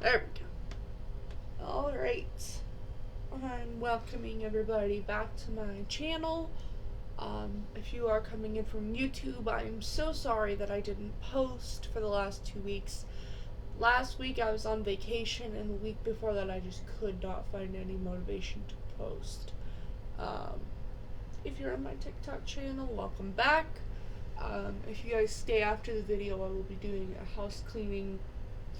There we go. Alright. I'm welcoming everybody back to my channel. If you are coming in from YouTube, I'm so sorry that I didn't post for the last 2 weeks. Last week I was on vacation, and the week before that I just could not find any motivation to post. If you're on my TikTok channel, welcome back. If you guys stay after the video, I will be doing a house cleaning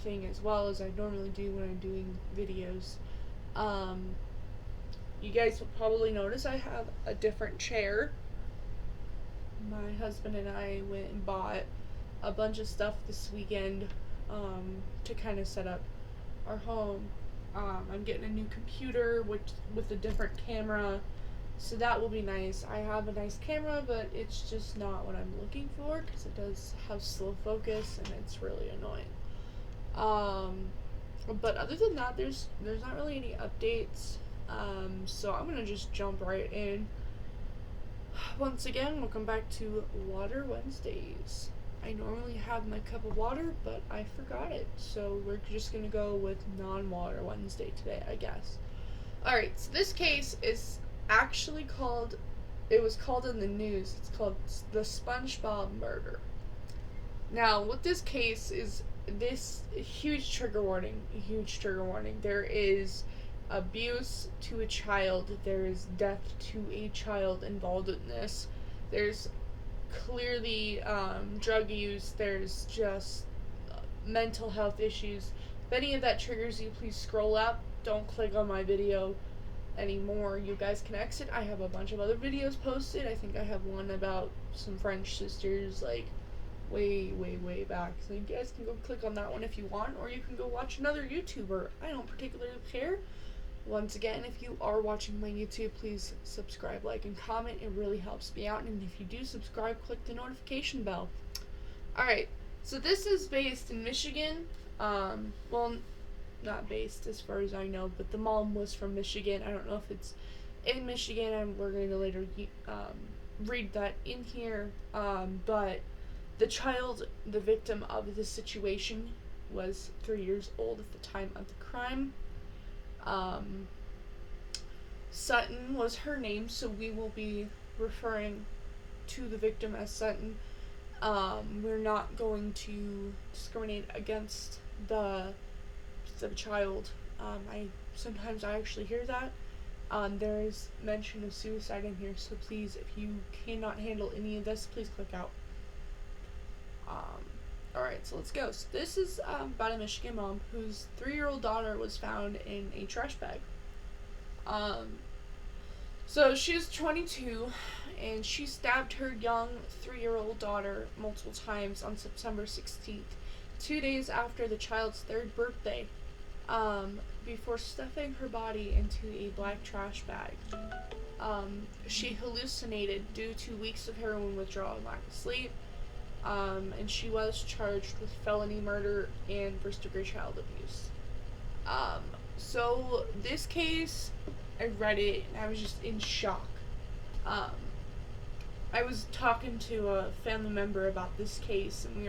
thing as well as I normally do when I'm doing videos. You guys will probably notice I have a different chair. My husband and I went and bought a bunch of stuff this weekend to kind of set up our home. I'm getting a new computer with a different camera, so that will be nice. I have a nice camera, but it's just not what I'm looking for because it does have slow focus and it's really annoying. But other than that, there's not really any updates. So I'm gonna just jump right in. Once again, welcome back to Water Wednesdays. I normally have my cup of water, but I forgot it, so we're just gonna go with non-water Wednesday today, I guess. Alright, so this case is actually it was called in the news, it's called the Spongebob Murder. Now, with this case is this huge trigger warning. There is abuse to a child. There is death to a child involved in this. There's clearly drug use. There's just mental health issues. If any of that triggers you, please scroll up. Don't click on my video anymore. You guys can exit. I have a bunch of other videos posted. I think I have one about some French sisters, like way back, so you guys can go click on that one if you want, or you can go watch another YouTuber. I don't particularly care. Once again, if you are watching my YouTube, please subscribe, like, and comment. It really helps me out, and if you do subscribe, click the notification bell. Alright, so this is based in Michigan. Well, not based as far as I know, but the mom was from Michigan. I don't know if it's in Michigan, and we're going to later read that in here, but the child, the victim of this situation, was 3 years old at the time of the crime. Sutton was her name, so we will be referring to the victim as Sutton. We're not going to discriminate against the child. Sometimes I actually hear that. There is mention of suicide in here, so please, if you cannot handle any of this, please click out. Alright, so let's go. So this is about a Michigan mom whose 3-year-old daughter was found in a trash bag. So she's 22, and she stabbed her young 3-year-old daughter multiple times on September 16th, 2 days after the child's 3rd birthday, before stuffing her body into a black trash bag. She hallucinated due to weeks of heroin withdrawal and lack of sleep. And she was charged with felony murder and first-degree child abuse. So this case, I read it and I was just in shock. I was talking to a family member about this case, and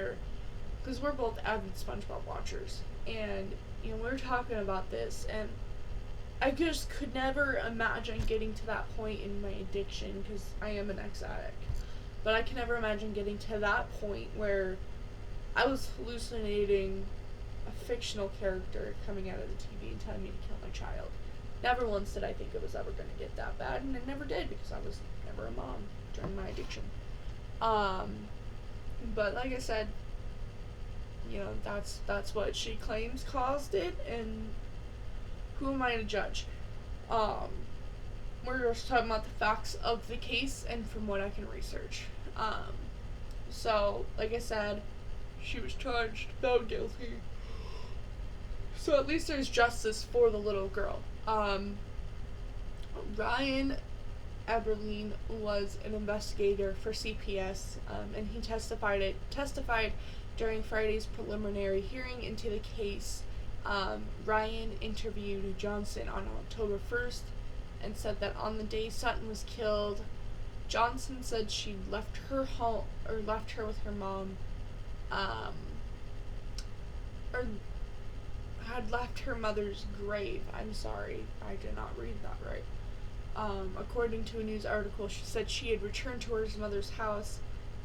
because we're both avid Spongebob watchers, and we were talking about this, and I just could never imagine getting to that point in my addiction, because I am an ex-addict. But I can never imagine getting to that point where I was hallucinating a fictional character coming out of the TV and telling me to kill my child. Never once did I think it was ever going to get that bad, and it never did, because I was never a mom during my addiction. But like I said, that's what she claims caused it, and who am I to judge? We're just talking about the facts of the case and from what I can research. So, like I said, she was charged, found guilty. So at least there's justice for the little girl. Ryan Eberlein was an investigator for CPS, and he testified during Friday's preliminary hearing into the case. Ryan interviewed Johnson on October 1st and said that on the day Sutton was killed, Johnson said she left her with her mom, or how had left her mother's grave. I'm sorry, I did not read that right. According to a news article, she said she had returned to her mother's house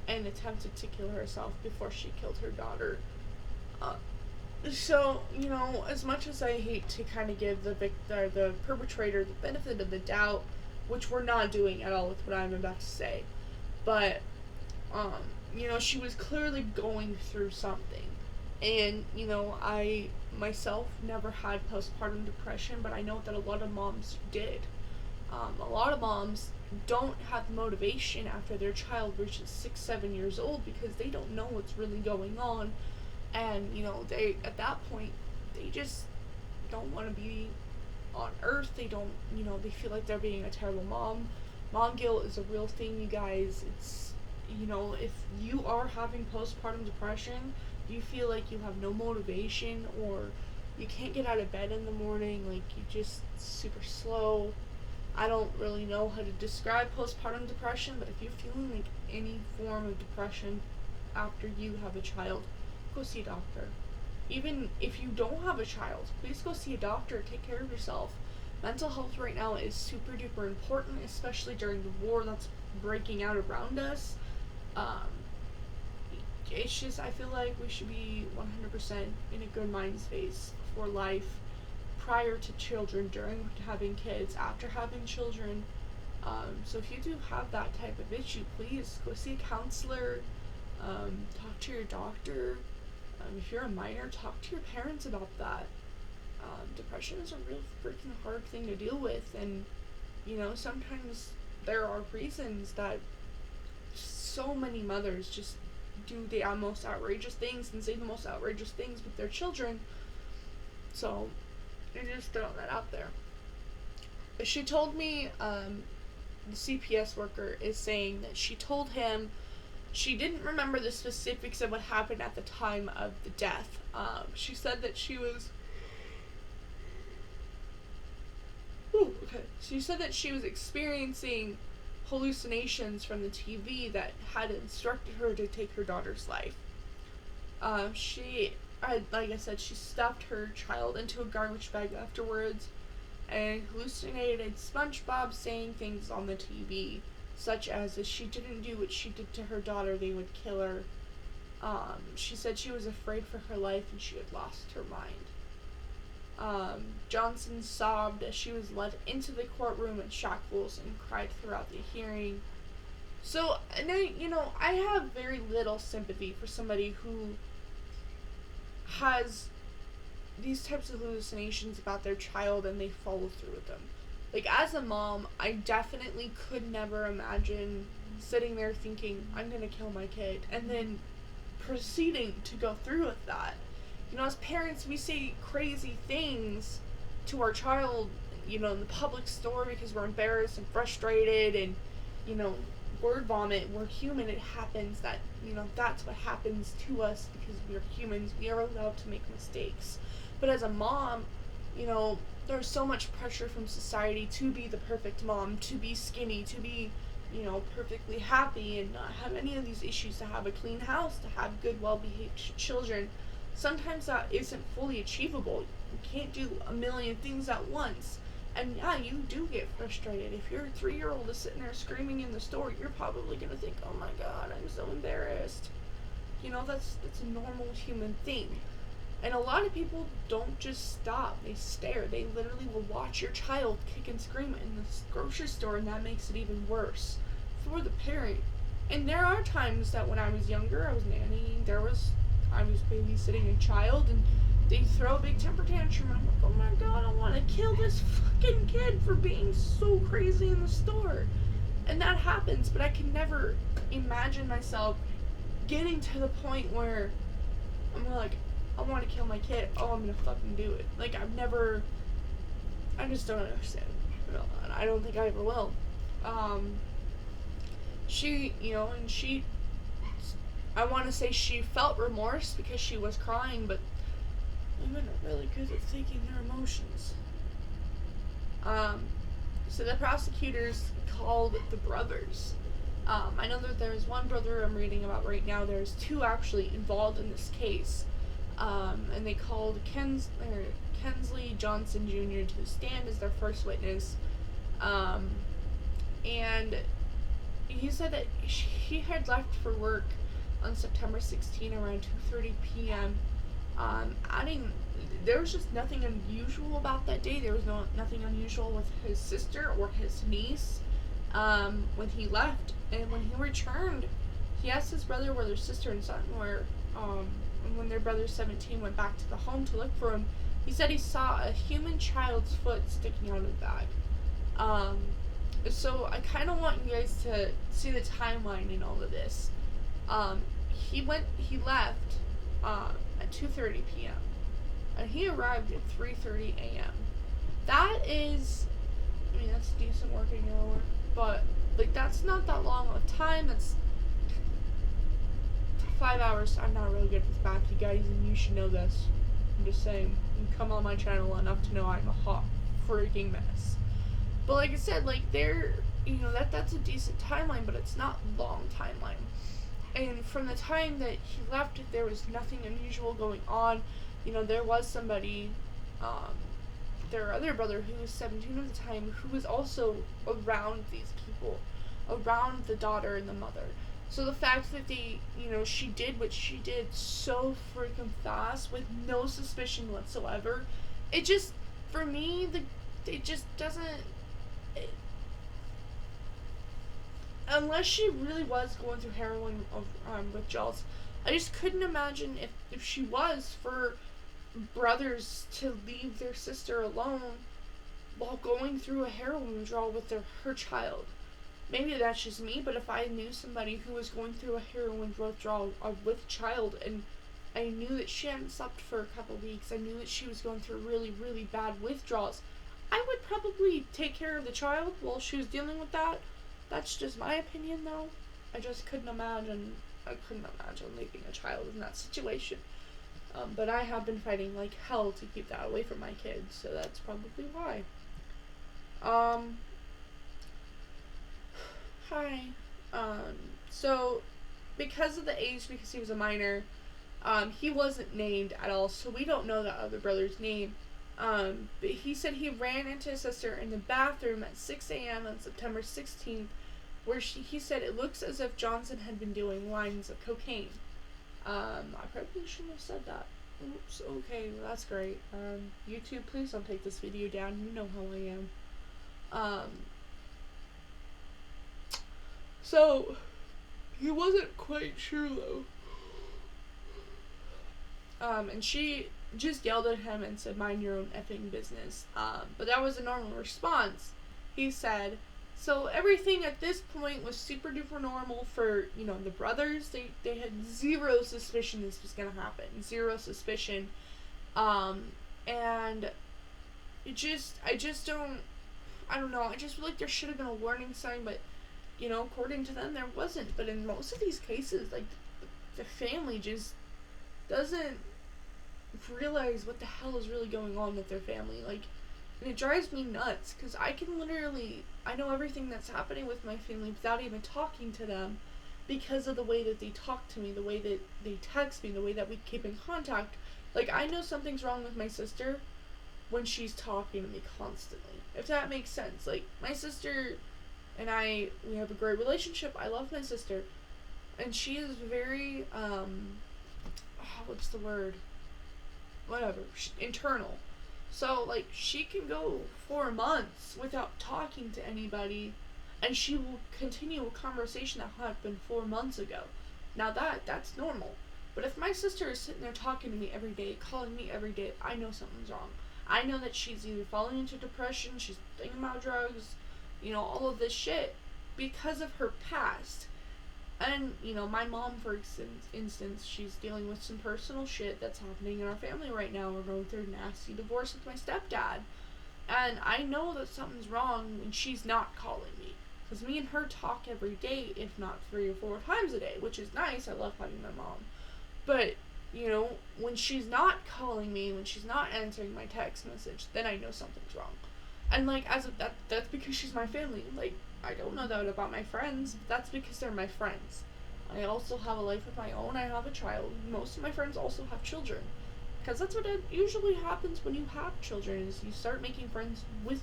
and attempted to kill herself before she killed her daughter. Uh, so, as much as I hate to kind of give the perpetrator the benefit of the doubt, which we're not doing at all with what I'm about to say, but, she was clearly going through something. And, I myself never had postpartum depression, but I know that a lot of moms did. A lot of moms don't have the motivation after their child reaches 6-7 years old because they don't know what's really going on, and they, at that point, they just don't want to be on earth. They don't, they feel like they're being a terrible mom guilt is a real thing, you guys. It's, if you are having postpartum depression, you feel like you have no motivation, or you can't get out of bed in the morning, like you just super slow. I don't really know how to describe postpartum depression, but if you're feeling like any form of depression after you have a child, go see a doctor. Even if you don't have a child, please go see a doctor. Take care of yourself. Mental health right now is super duper important, especially during the war that's breaking out around us. It's just, I feel like we should be 100% in a good mind space for life, prior to children, during having kids, after having children. So if you do have that type of issue, please go see a counselor, talk to your doctor. If you're a minor, talk to your parents about that. Depression is a real freaking hard thing to deal with, and sometimes there are reasons that so many mothers just do the most outrageous things and say the most outrageous things with their children. So I'm just throwing that out there. She told me, the CPS worker is saying that she told him she didn't remember the specifics of what happened at the time of the death. She said that she was... She said that she was experiencing hallucinations from the TV that had instructed her to take her daughter's life. Like I said, she stuffed her child into a garbage bag afterwards and hallucinated Spongebob saying things on the TV, such as if she didn't do what she did to her daughter, they would kill her. She said she was afraid for her life and she had lost her mind. Johnson sobbed as she was led into the courtroom in shackles and cried throughout the hearing. So, and I have very little sympathy for somebody who has these types of hallucinations about their child and they follow through with them. Like, as a mom, I definitely could never imagine sitting there thinking, I'm gonna kill my kid, and then proceeding to go through with that. As parents, we say crazy things to our child, in the public store because we're embarrassed and frustrated and, word vomit. We're human. It happens that, that's what happens to us because we're humans. We are allowed to make mistakes. But as a mom, there's so much pressure from society to be the perfect mom, to be skinny, to be, perfectly happy and not have any of these issues, to have a clean house, to have good, well-behaved children. Sometimes that isn't fully achievable. You can't do a million things at once. And yeah, you do get frustrated. If your 3-year-old is sitting there screaming in the store, you're probably going to think, oh my god, I'm so embarrassed. That's a normal human thing. And a lot of people don't just stop. They stare. They literally will watch your child kick and scream in the grocery store, and that makes it even worse for the parent. And there are times that when I was younger, I was nannying, I was babysitting a child, and they throw a big temper tantrum, and I'm like, oh my god, I want to kill this fucking kid for being so crazy in the store. And that happens, but I can never imagine myself getting to the point where I'm like, I want to kill my kid. Oh, I'm gonna fucking do it. Like, I just don't understand. And I don't think I ever will. I want to say she felt remorse because she was crying, but women are really good at faking their emotions. So the prosecutors called the brothers. I know that there's one brother I'm reading about right now. There's two actually involved in this case. And they called Kensley Johnson Jr. to the stand as their first witness. Um, and he said that he had left for work on September 16 around 2:30 p.m. Adding, there was just nothing unusual about that day. There was nothing unusual with his sister or his niece when he left. And when he returned, he asked his brother where their sister and son were. And when their brother 17 went back to the home to look for him, he said he saw a human child's foot sticking out of the bag. So I kind of want you guys to see the timeline in all of this. He left at 2:30 p.m. and he arrived at 3:30 a.m. That is, I mean, that's a decent working hour, but like that's not that long of time. That's 5 hours. I'm not really good with math, you guys, and you should know this. I'm just saying, you come on my channel enough to know I'm a hot freaking mess. But like I said, like that's a decent timeline, but it's not long timeline. And from the time that he left, there was nothing unusual going on. There was somebody, their other brother who was 17 at the time, who was also around these people, around the daughter and the mother. So the fact that she did what she did so freaking fast with no suspicion whatsoever, it just, for me, it just doesn't. Unless she really was going through heroin withdrawals, I just couldn't imagine if she was, for brothers to leave their sister alone while going through a heroin withdrawal with her child. Maybe that's just me, but if I knew somebody who was going through a heroin withdrawal with child, and I knew that she hadn't slept for a couple weeks, I knew that she was going through really, really bad withdrawals, I would probably take care of the child while she was dealing with that. That's just my opinion, though. I just couldn't imagine leaving a child in that situation. But I have been fighting like hell to keep that away from my kids, so that's probably why. Hi. So, because of the age, because he was a minor, he wasn't named at all, so we don't know that other brother's name. But he said he ran into his sister in the bathroom at 6 a.m. on September 16th, where he said it looks as if Johnson had been doing lines of cocaine. I probably shouldn't have said that. Oops, okay, well, that's great. YouTube, please don't take this video down. You know how I am. So, he wasn't quite sure, though. And she just yelled at him and said, "Mind your own effing business." But that was a normal response, he said. So everything at this point was super duper normal for, the brothers. They had zero suspicion this was gonna happen. Zero suspicion. And I just don't know. I just feel like there should have been a warning sign, but, according to them, there wasn't. But in most of these cases, like, the family just doesn't realize what the hell is really going on with their family. Like, and it drives me nuts, because I know everything that's happening with my family without even talking to them, because of the way that they talk to me, the way that they text me, the way that we keep in contact. Like, I know something's wrong with my sister when she's talking to me constantly, if that makes sense. Like, my sister and we have a great relationship. I love my sister, and she is very, what's the word? Whatever, internal. So, like, she can go 4 months without talking to anybody, and she will continue a conversation that happened 4 months ago. Now that's normal. But if my sister is sitting there talking to me every day, calling me every day, I know something's wrong. I know that she's either falling into depression, she's thinking about drugs, all of this shit, because of her past. And, my mom, for instance, she's dealing with some personal shit that's happening in our family right now. We're going through a nasty divorce with my stepdad. And I know that something's wrong when she's not calling me. Because me and her talk every day, if not 3 or 4 times a day, which is nice. I love having my mom. But, when she's not calling me, when she's not answering my text message, then I know something's wrong. And, like, as of that's because she's my family. Like, I don't know that about my friends. That's because they're my friends. I also have a life of my own. I have a child. Most of my friends also have children. Because that's what it usually happens when you have children, is you start making friends with,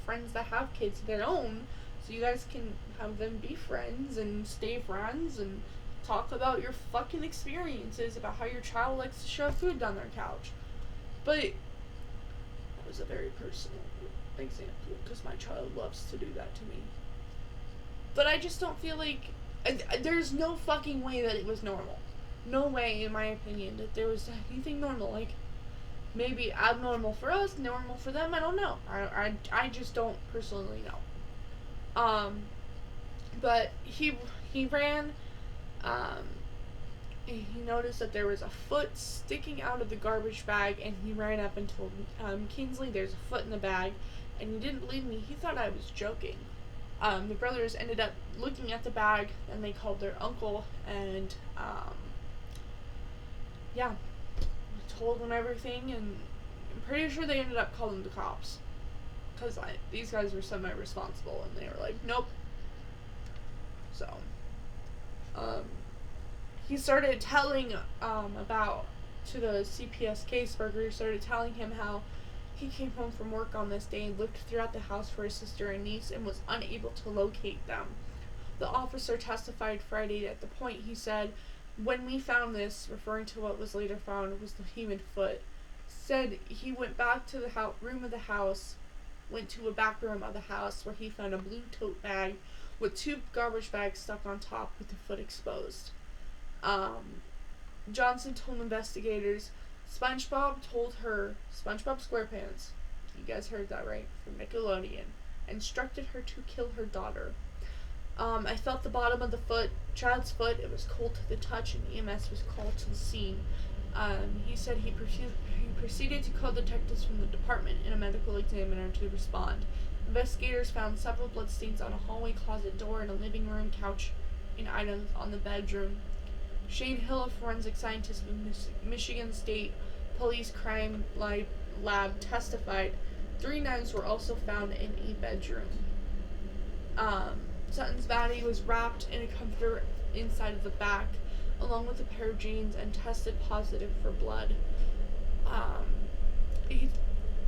friends that have kids of their own, so you guys can have them be friends and stay friends and talk about your fucking experiences about how your child likes to shove food down their couch. But that was a very personal example, because my child loves to do that to me. But I just don't feel like, there's no fucking way that it was normal. No way, in my opinion, that there was anything normal. Like, maybe abnormal for us, normal for them, I don't know. I just don't personally know. But he ran, he noticed that there was a foot sticking out of the garbage bag, and he ran up and told Kingsley there's a foot in the bag, and he didn't believe me. He thought I was joking. The brothers ended up looking at the bag, and they called their uncle, and told him everything, and I'm pretty sure they ended up calling the cops, because these guys were semi-responsible, and they were like, nope. So, he started telling, to the CPS caseworker, started telling him how he came home from work on this day and looked throughout the house for his sister and niece and was unable to locate them. The officer testified Friday at the point he said, when we found this, referring to what was later found was the human foot, said he went back to the room of the house, went to a back room of the house where he found a blue tote bag with 2 garbage bags stuck on top with the foot exposed. Johnson told investigators, SpongeBob SquarePants, you guys heard that right, from Nickelodeon, instructed her to kill her daughter. I felt the bottom of the child's foot, it was cold to the touch, and EMS was called to the scene. He said he proceeded to call detectives from the department and a medical examiner to respond. Investigators found several bloodstains on a hallway closet door and a living room couch and items on the bedroom. Shane Hill, a forensic scientist with Michigan State Police Crime Lab, testified 3 knives were also found in a bedroom. Sutton's body was wrapped in a comforter inside of the back, along with a pair of jeans, and tested positive for blood.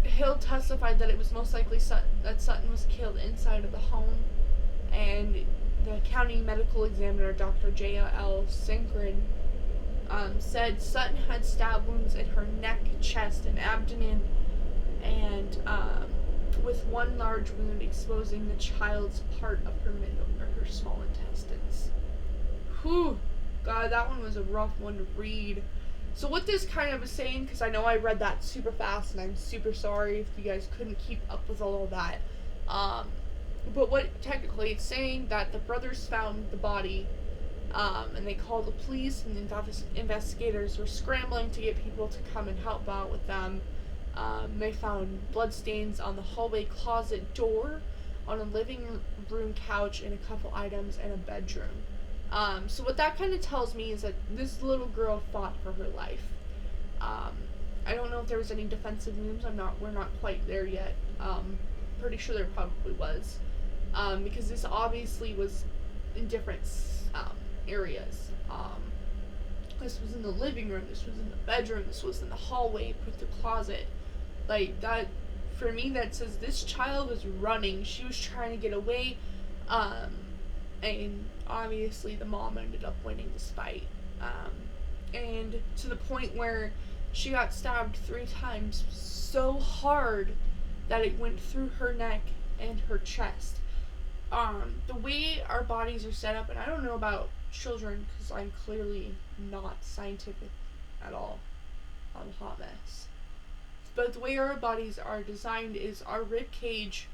Hill testified that it was most likely that Sutton was killed inside of the home, and the county medical examiner, Dr. J.L. Sinkrin, said Sutton had stab wounds in her neck, chest, and abdomen, and with one large wound exposing the child's part of her her small intestines. Whew, God, that one was a rough one to read. So what this kind of is saying, because I know I read that super fast, and I'm super sorry if you guys couldn't keep up with all of that. But what technically it's saying that the brothers found the body, and they called the police, and the investigators were scrambling to get people to come and help out with them. They found bloodstains on the hallway closet door, on a living room couch, and a couple items in a bedroom. So what that kind of tells me is that this little girl fought for her life. I don't know if there was any defensive wounds. We're not quite there yet. Pretty sure there probably was. Because this obviously was in different areas. This was in the living room, this was in the bedroom, this was in the hallway, with the closet. Like, that, for me, that says this child was running. She was trying to get away, and obviously the mom ended up winning this fight. And to the point where she got stabbed 3 times so hard that it went through her neck and her chest. The way our bodies are set up, and I don't know about children because I'm clearly not scientific at all. I'm a hot mess. But the way our bodies are designed is our rib cage,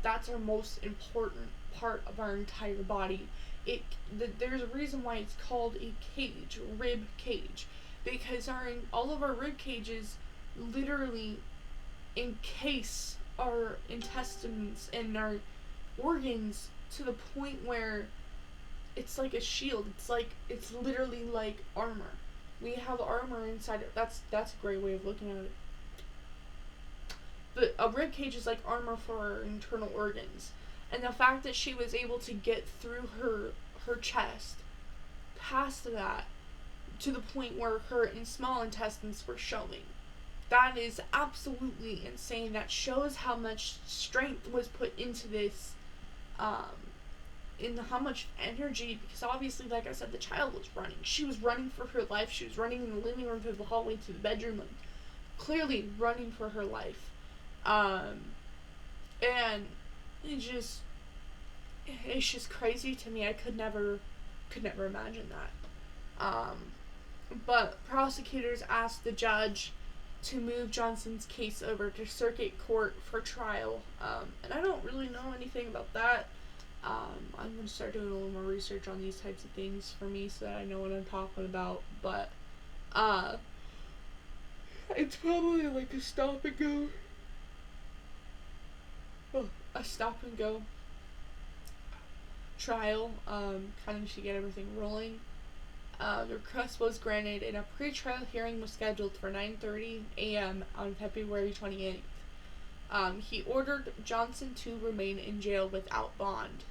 that's our most important part of our entire body. There's a reason why it's called a cage, rib cage, because all of our rib cages literally encase our intestines and our organs to the point where it's like a shield. It's literally like armor. We have armor inside it. That's a great way of looking at it. But a rib cage is like armor for our internal organs. And the fact that she was able to get through her chest, past that, to the point where her small intestines were showing. That is absolutely insane. That shows how much strength was put into this, um, in how much energy, because obviously, like I said, the child was running. She was running for her life. She was running in the living room through the hallway to the bedroom, like, clearly running for her life. Um, and it just, it's just crazy to me. I could never imagine that. But prosecutors asked the judge to move Johnson's case over to circuit court for trial. And I don't really know anything about that. I'm going to start doing a little more research on these types of things for me so that I know what I'm talking about. But, it's probably like a stop and go. Oh, a stop and go trial, kind of to get everything rolling. The request was granted and a pre-trial hearing was scheduled for 9:30 a.m. on February 28th. He ordered Johnson to remain in jail without bond.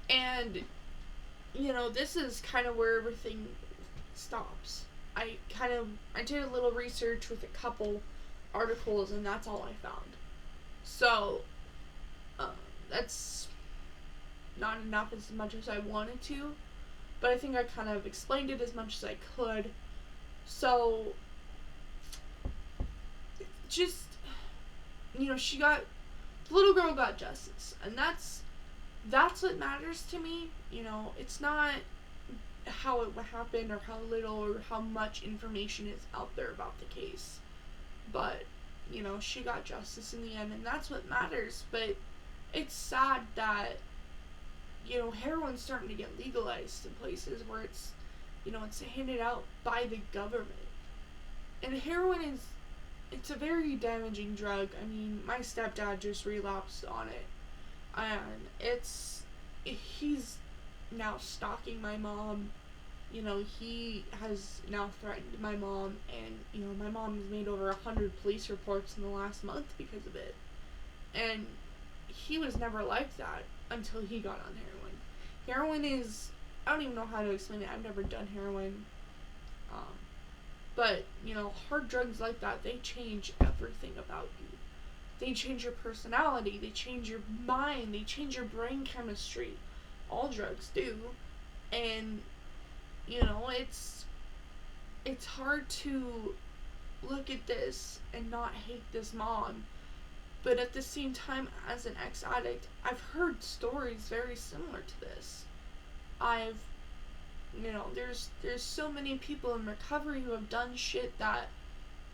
And, this is kind of where everything stops. I did a little research with a couple articles and that's all I found. So, that's not enough as much as I wanted to, but I think I kind of explained it as much as I could. So, just, the little girl got justice, and that's what matters to me. It's not how it happened or how little or how much information is out there about the case, but, she got justice in the end, and that's what matters. But it's sad that, heroin's starting to get legalized in places where it's handed out by the government. And heroin it's a very damaging drug. I mean, my stepdad just relapsed on it. And he's now stalking my mom. He has now threatened my mom, and, my mom has made over 100 police reports in the last month because of it. And he was never like that until he got on heroin. Heroin is, I don't even know how to explain it. I've never done heroin. But, hard drugs like that, they change everything about you. They change your personality. They change your mind. They change your brain chemistry. All drugs do. And, it's hard to look at this and not hate this mom. But at the same time, as an ex-addict, I've heard stories very similar to this. There's so many people in recovery who have done shit that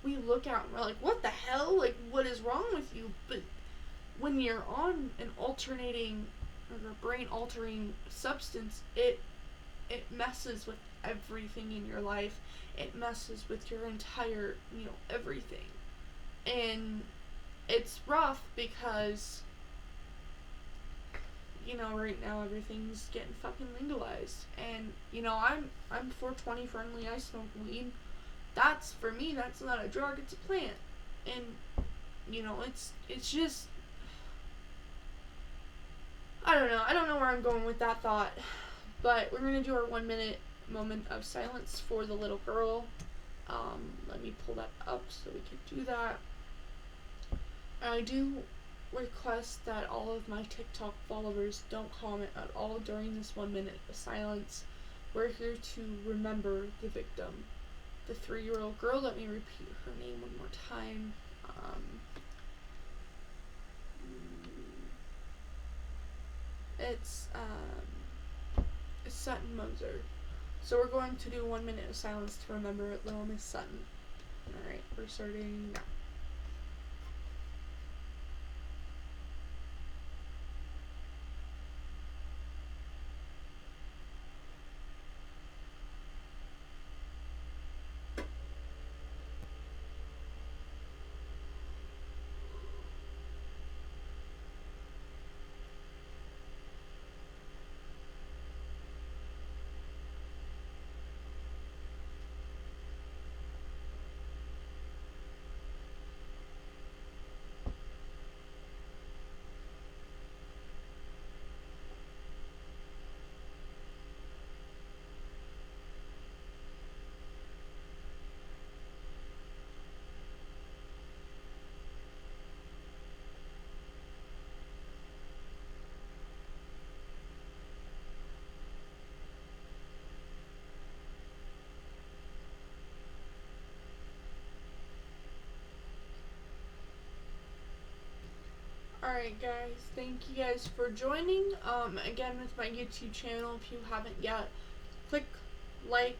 we look at and we're like, what the hell? Like, what is wrong with you? But when you're on an alternating or a brain-altering substance, it messes with everything in your life. It messes with your entire, everything. And it's rough because, right now everything's getting fucking legalized. And, I'm 420 friendly, I smoke weed. That's, for me, that's not a drug, it's a plant. And, it's just, I don't know where I'm going with that thought. But we're gonna do our 1 minute moment of silence for the little girl. Let me pull that up so we can do that. I do request that all of my TikTok followers don't comment at all during this 1 minute of silence. We're here to remember the victim, the 3-year-old girl. Let me repeat her name one more time. It's Sutton Moser. So we're going to do 1 minute of silence to remember little Miss Sutton. Alright, we're starting now. Alright guys, thank you guys for joining. Again with my YouTube channel, if you haven't yet, click like,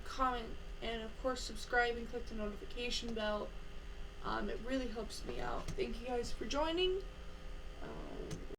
comment, and of course subscribe and click the notification bell. It really helps me out. Thank you guys for joining.